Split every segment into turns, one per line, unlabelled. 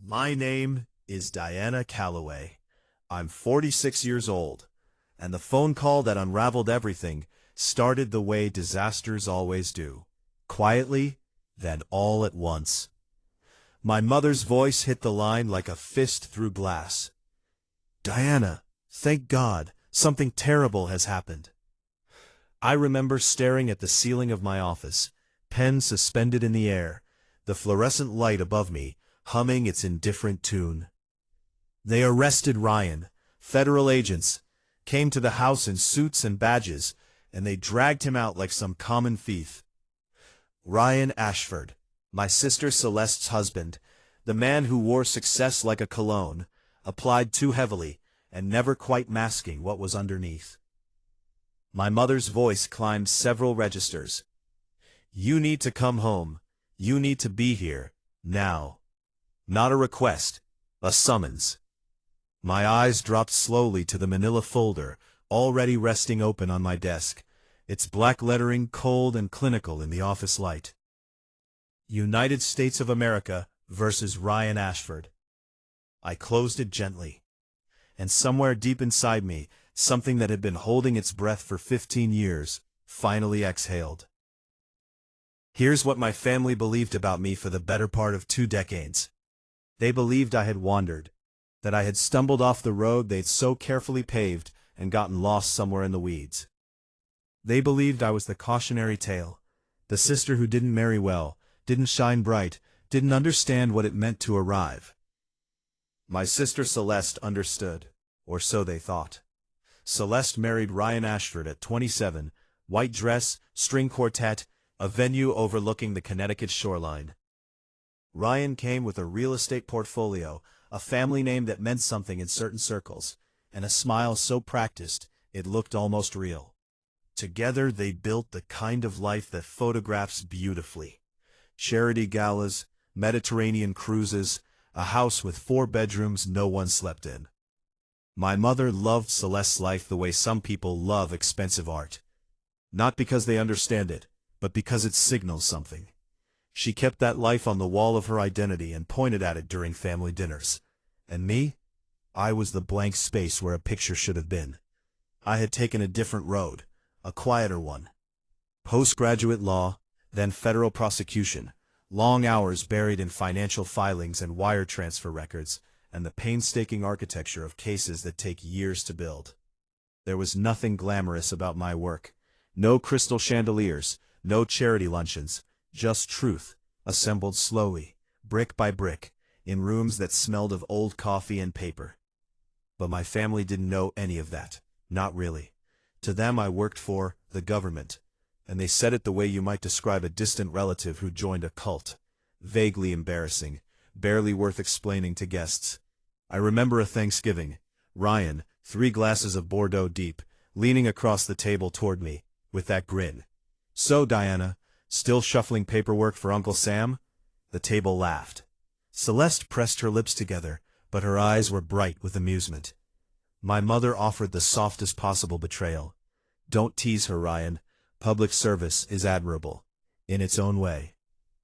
My name is Diana Calloway. I'm 46 years old, and the phone call that unraveled everything started the way disasters always do. Quietly, then all at once. My mother's voice hit the line like a fist through glass. Diana, thank God, something terrible has happened. I remember staring at the ceiling of my office, pen suspended in the air, the fluorescent light above me, humming its indifferent tune. They arrested Ryan. Federal agents came to the house in suits and badges, and they dragged him out like some common thief. Ryan Ashford, my sister Celeste's husband, the man who wore success like a cologne, applied too heavily and never quite masking what was underneath. My mother's voice climbed several registers. You need to come home. You need to be here, now. Not a request, a summons. My eyes dropped slowly to the manila folder, already resting open on my desk, its black lettering cold and clinical in the office light. United States of America versus Ryan Ashford. I closed it gently. And somewhere deep inside me, something that had been holding its breath for 15 years, finally exhaled. Here's what my family believed about me for the better part of 2 decades. They believed I had wandered, that I had stumbled off the road they'd so carefully paved and gotten lost somewhere in the weeds. They believed I was the cautionary tale, the sister who didn't marry well, didn't shine bright, didn't understand what it meant to arrive. My sister Celeste understood, or so they thought. Celeste married Ryan Ashford at 27, white dress, string quartet, a venue overlooking the Connecticut shoreline. Ryan came with a real estate portfolio, a family name that meant something in certain circles, and a smile so practiced it looked almost real. Together they built the kind of life that photographs beautifully. Charity galas, Mediterranean cruises, a house with 4 bedrooms no one slept in. My mother loved Celeste's life the way some people love expensive art. Not because they understand it, but because it signals something. She kept that life on the wall of her identity and pointed at it during family dinners. And me? I was the blank space where a picture should have been. I had taken a different road, a quieter one. Postgraduate law, then federal prosecution, long hours buried in financial filings and wire transfer records, and the painstaking architecture of cases that take years to build. There was nothing glamorous about my work. No crystal chandeliers, no charity luncheons, just truth, assembled slowly, brick by brick, in rooms that smelled of old coffee and paper. But my family didn't know any of that, not really. To them I worked for the government, and they said it the way you might describe a distant relative who joined a cult. Vaguely embarrassing, barely worth explaining to guests. I remember a Thanksgiving, Ryan, 3 glasses of Bordeaux deep, leaning across the table toward me, with that grin. So, Diana, still shuffling paperwork for Uncle Sam? The table laughed. Celeste pressed her lips together, but her eyes were bright with amusement. My mother offered the softest possible betrayal. Don't tease her, Ryan. Public service is admirable. In its own way.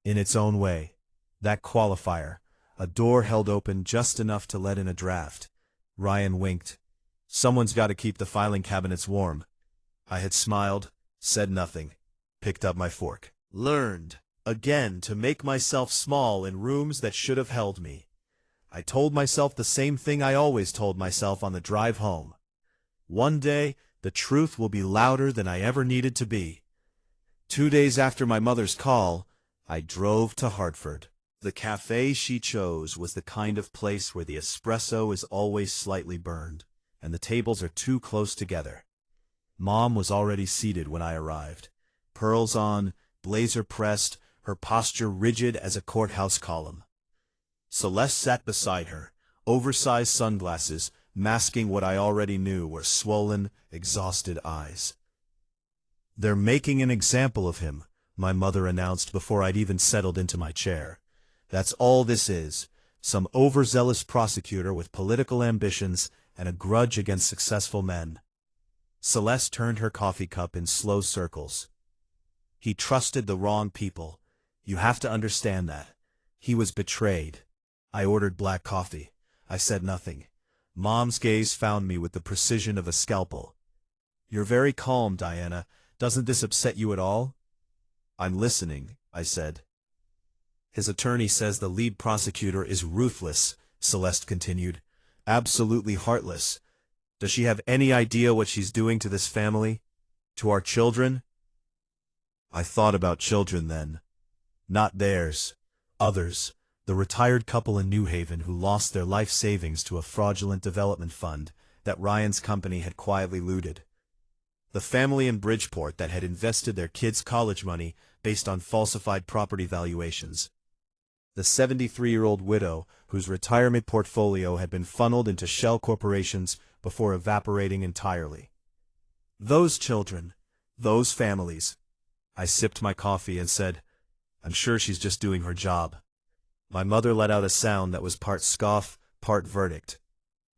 In its own way. That qualifier. A door held open just enough to let in a draft. Ryan winked. Someone's got to keep the filing cabinets warm. I had smiled, said nothing, picked up my fork. Learned, again, to make myself small in rooms that should have held me. I told myself the same thing I always told myself on the drive home. One day, the truth will be louder than I ever needed to be. 2 days after my mother's call, I drove to Hartford. The cafe she chose was the kind of place where the espresso is always slightly burned, and the tables are too close together. Mom was already seated when I arrived. Pearls on, blazer pressed, her posture rigid as a courthouse column. Celeste sat beside her, oversized sunglasses, masking what I already knew were swollen, exhausted eyes. They're making an example of him, my mother announced before I'd even settled into my chair. That's all this is, some overzealous prosecutor with political ambitions and a grudge against successful men. Celeste turned her coffee cup in slow circles. He trusted the wrong people. You have to understand that. He was betrayed. I ordered black coffee. I said nothing. Mom's gaze found me with the precision of a scalpel. "You're very calm, Diana. Doesn't this upset you at all?" "I'm listening," I said. "His attorney says the lead prosecutor is ruthless," Celeste continued. "Absolutely heartless. Does she have any idea what she's doing to this family? To our children?" I thought about children then. Not theirs. Others. The retired couple in New Haven who lost their life savings to a fraudulent development fund that Ryan's company had quietly looted. The family in Bridgeport that had invested their kids' college money based on falsified property valuations. The 73-year-old widow whose retirement portfolio had been funneled into shell corporations before evaporating entirely. Those children. Those families. I sipped my coffee and said, "I'm sure she's just doing her job." My mother let out a sound that was part scoff, part verdict.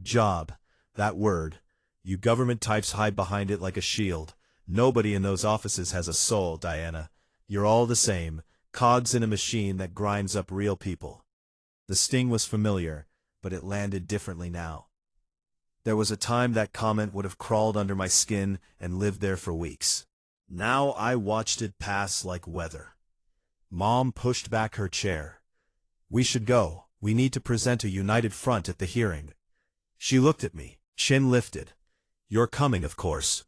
Job. That word. You government types hide behind it like a shield. Nobody in those offices has a soul, Diana. You're all the same, cogs in a machine that grinds up real people. The sting was familiar, but it landed differently now. There was a time that comment would have crawled under my skin and lived there for weeks. Now I watched it pass like weather. Mom pushed back her chair. "We should go. We need to present a united front at the hearing." She looked at me, chin lifted. "You're coming, of course."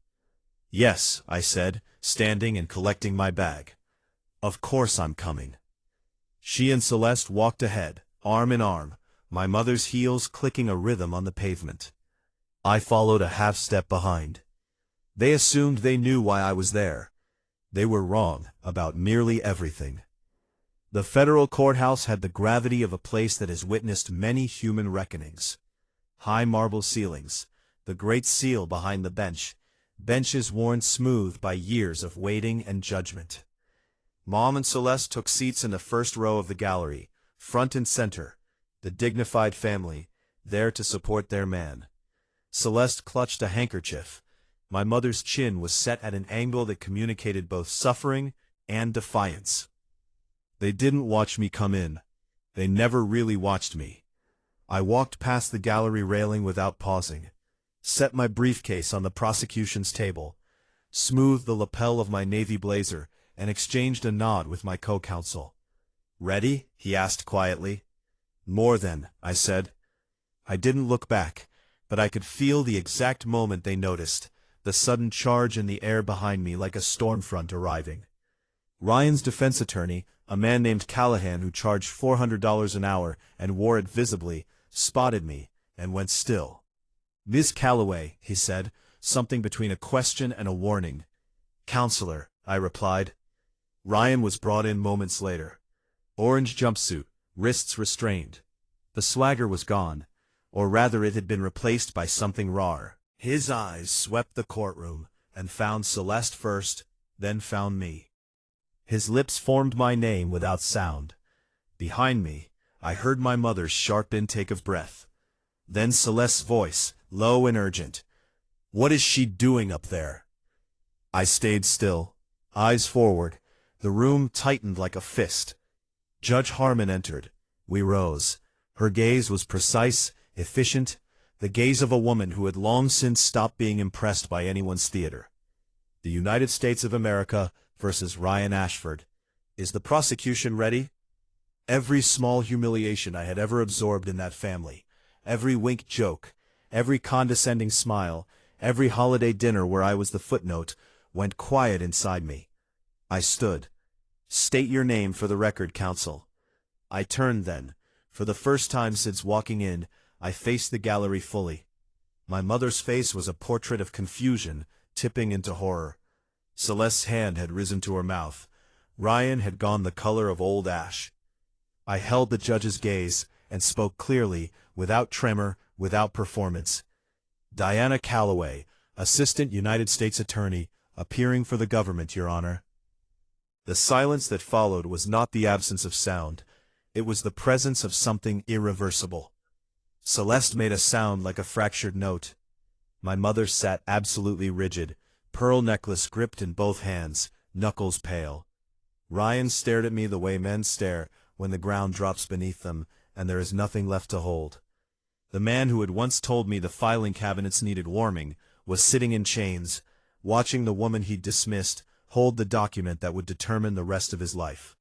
"Yes," I said, standing and collecting my bag. "Of course I'm coming." She and Celeste walked ahead, arm in arm, my mother's heels clicking a rhythm on the pavement. I followed a half-step behind. They assumed they knew why I was there. They were wrong about nearly everything. The federal courthouse had the gravity of a place that has witnessed many human reckonings. High marble ceilings, the great seal behind the bench, benches worn smooth by years of waiting and judgment. Mom and Celeste took seats in the first row of the gallery, front and center, the dignified family, there to support their man. Celeste clutched a handkerchief. My mother's chin was set at an angle that communicated both suffering and defiance. They didn't watch me come in. They never really watched me. I walked past the gallery railing without pausing, set my briefcase on the prosecution's table, smoothed the lapel of my navy blazer, and exchanged a nod with my co-counsel. "Ready?" he asked quietly. "More than," I said. I didn't look back, but I could feel the exact moment they noticed, the sudden charge in the air behind me like a storm front arriving. Ryan's defense attorney, a man named Callahan who charged $400 an hour and wore it visibly, spotted me and went still. "Miss Calloway," he said, something between a question and a warning. "Counselor," I replied. Ryan was brought in moments later. Orange jumpsuit, wrists restrained. The swagger was gone, or rather it had been replaced by something rawer. His eyes swept the courtroom and found Celeste first, then found me. His lips formed my name without sound. Behind me, I heard my mother's sharp intake of breath. Then Celeste's voice, low and urgent. "What is she doing up there?" I stayed still, eyes forward. The room tightened like a fist. Judge Harmon entered. We rose. Her gaze was precise, efficient, the gaze of a woman who had long since stopped being impressed by anyone's theater. "The United States of America versus Ryan Ashford. Is the prosecution ready?" Every small humiliation I had ever absorbed in that family, every wink joke, every condescending smile, every holiday dinner where I was the footnote, went quiet inside me. I stood. "State your name for the record, counsel." I turned then. For the first time since walking in, I faced the gallery fully. My mother's face was a portrait of confusion, tipping into horror. Celeste's hand had risen to her mouth. Ryan had gone the color of old ash. I held the judge's gaze and spoke clearly, without tremor, without performance. "Diana Calloway, Assistant United States Attorney, appearing for the government, Your Honor." The silence that followed was not the absence of sound. It was the presence of something irreversible. Celeste made a sound like a fractured note. My mother sat absolutely rigid, pearl necklace gripped in both hands, knuckles pale. Ryan stared at me the way men stare when the ground drops beneath them, and there is nothing left to hold. The man who had once told me the filing cabinets needed warming was sitting in chains, watching the woman he'd dismissed hold the document that would determine the rest of his life.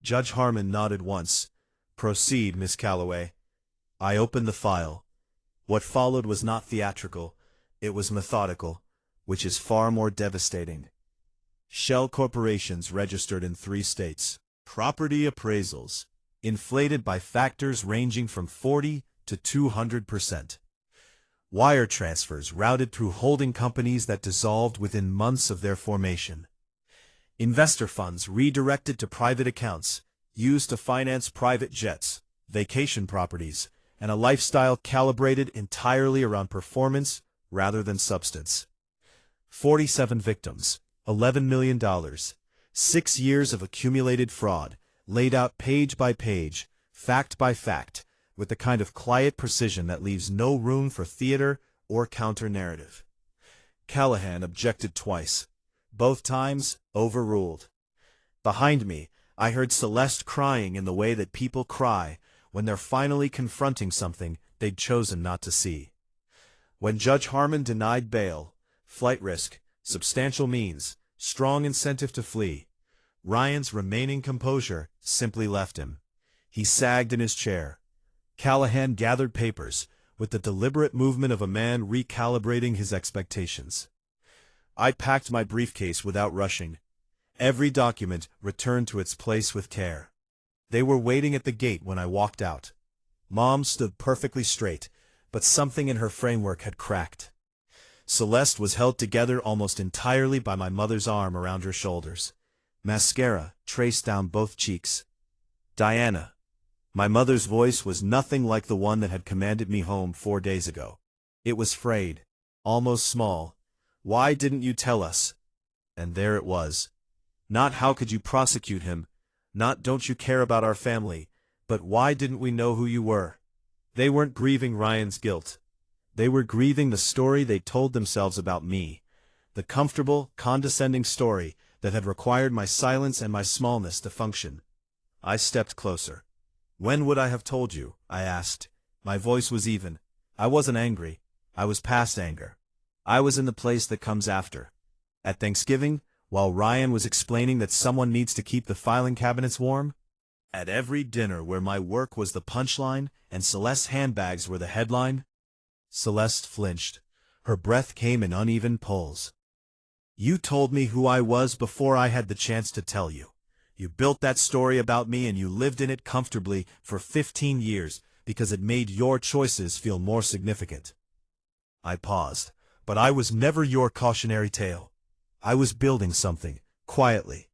Judge Harmon nodded once. "Proceed, Miss Calloway." I opened the file. What followed was not theatrical, it was methodical, which is far more devastating. Shell corporations registered in 3 states. Property appraisals, inflated by factors ranging from 40 to 200%. Wire transfers routed through holding companies that dissolved within months of their formation. Investor funds redirected to private accounts, used to finance private jets, vacation properties, and a lifestyle calibrated entirely around performance rather than substance. 47 victims, $11 million, 6 years of accumulated fraud, laid out page by page, fact by fact, with the kind of quiet precision that leaves no room for theater or counter-narrative. Callahan objected twice. Both times, overruled. Behind me, I heard Celeste crying in the way that people cry when they're finally confronting something they'd chosen not to see. When Judge Harmon denied bail, flight risk, substantial means, strong incentive to flee, Ryan's remaining composure simply left him. He sagged in his chair. Callahan gathered papers, with the deliberate movement of a man recalibrating his expectations. I packed my briefcase without rushing. Every document returned to its place with care. They were waiting at the gate when I walked out. Mom stood perfectly straight, but something in her framework had cracked. Celeste was held together almost entirely by my mother's arm around her shoulders. Mascara traced down both cheeks. "Diana." My mother's voice was nothing like the one that had commanded me home 4 days ago. It was frayed, almost small. "Why didn't you tell us?" And there it was. Not "how could you prosecute him?" Not "don't you care about our family?" But "why didn't we know who you were?" They weren't grieving Ryan's guilt. They were grieving the story they told themselves about me. The comfortable, condescending story that had required my silence and my smallness to function. I stepped closer. "When would I have told you?" I asked. My voice was even. I wasn't angry. I was past anger. I was in the place that comes after. At Thanksgiving, while Ryan was explaining that someone needs to keep the filing cabinets warm. At every dinner where my work was the punchline and Celeste's handbags were the headline. Celeste flinched. Her breath came in uneven pulls. "You told me who I was before I had the chance to tell you. You built that story about me and you lived in it comfortably for 15 years because it made your choices feel more significant." I paused, but I was never your cautionary tale. I was building something, quietly,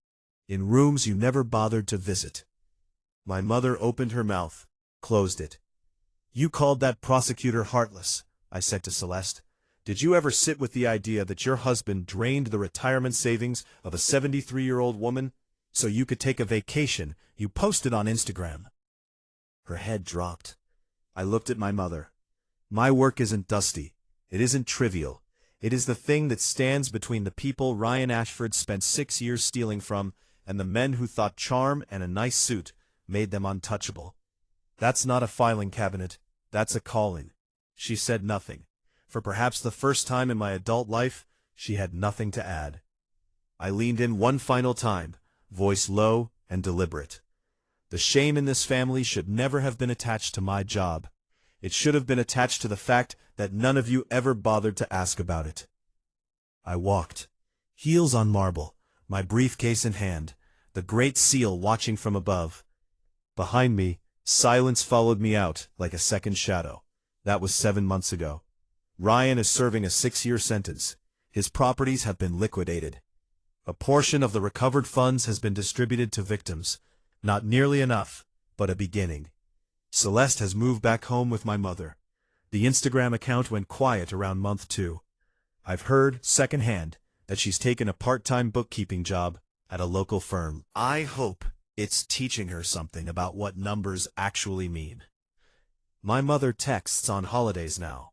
in rooms you never bothered to visit. My mother opened her mouth, closed it. "You called that prosecutor heartless," I said to Celeste. "Did you ever sit with the idea that your husband drained the retirement savings of a 73-year-old woman so you could take a vacation you posted on Instagram?" Her head dropped. I looked at my mother. My work isn't dusty. It isn't trivial. It is the thing that stands between the people Ryan Ashford spent 6 years stealing from and the men who thought charm and a nice suit made them untouchable. "That's not a filing cabinet. That's a calling." She said nothing. For perhaps the first time in my adult life, she had nothing to add. I leaned in one final time, voice low and deliberate. "The shame in this family should never have been attached to my job. It should have been attached to the fact that none of you ever bothered to ask about it." I walked, heels on marble, my briefcase in hand, the great seal watching from above. Behind me, silence followed me out like a second shadow. That was 7 months ago. Ryan is serving a 6-year sentence. His properties have been liquidated. A portion of the recovered funds has been distributed to victims. Not nearly enough, but a beginning. Celeste has moved back home with my mother. The Instagram account went quiet around month 2. I've heard, secondhand, that she's taken a part-time bookkeeping job at a local firm. I hope it's teaching her something about what numbers actually mean. My mother texts on holidays now.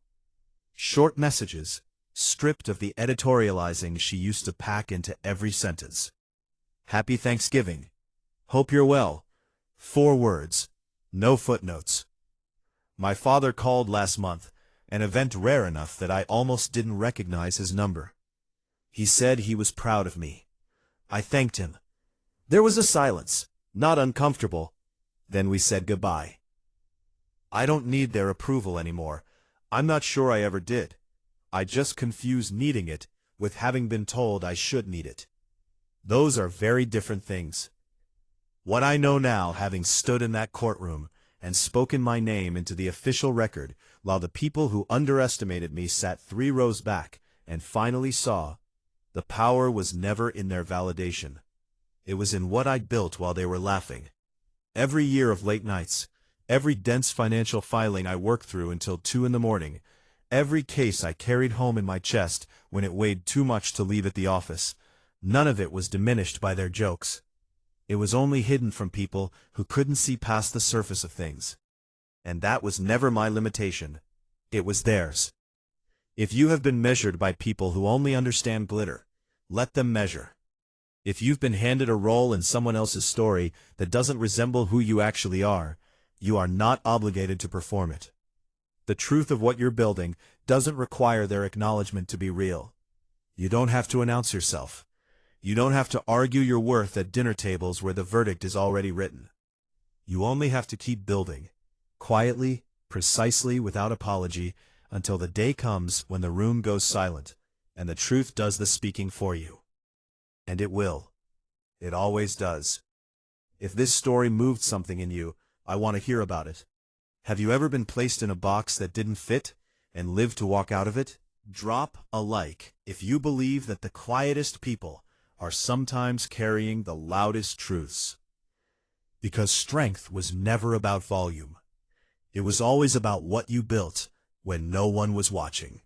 Short messages, stripped of the editorializing she used to pack into every sentence. "Happy Thanksgiving. Hope you're well." 4 words. No footnotes. My father called last month, an event rare enough that I almost didn't recognize his number. He said he was proud of me. I thanked him. There was a silence, not uncomfortable. Then we said goodbye. I don't need their approval anymore. I'm not sure I ever did. I just confuse needing it with having been told I should need it. Those are very different things. What I know now, having stood in that courtroom and spoken my name into the official record, while the people who underestimated me sat 3 rows back and finally saw, the power was never in their validation. It was in what I'd built while they were laughing. Every year of late nights, every dense financial filing I worked through until 2 in the morning, every case I carried home in my chest when it weighed too much to leave at the office, none of it was diminished by their jokes. It was only hidden from people who couldn't see past the surface of things. And that was never my limitation. It was theirs. If you have been measured by people who only understand glitter, let them measure. If you've been handed a role in someone else's story that doesn't resemble who you actually are, you are not obligated to perform it. The truth of what you're building doesn't require their acknowledgement to be real. You don't have to announce yourself. You don't have to argue your worth at dinner tables where the verdict is already written. You only have to keep building, quietly, precisely, without apology, until the day comes when the room goes silent, and the truth does the speaking for you. And it will. It always does. If this story moved something in you, I want to hear about it. Have you ever been placed in a box that didn't fit, and lived to walk out of it? Drop a like if you believe that the quietest people are sometimes carrying the loudest truths. Because strength was never about volume. It was always about what you built when no one was watching.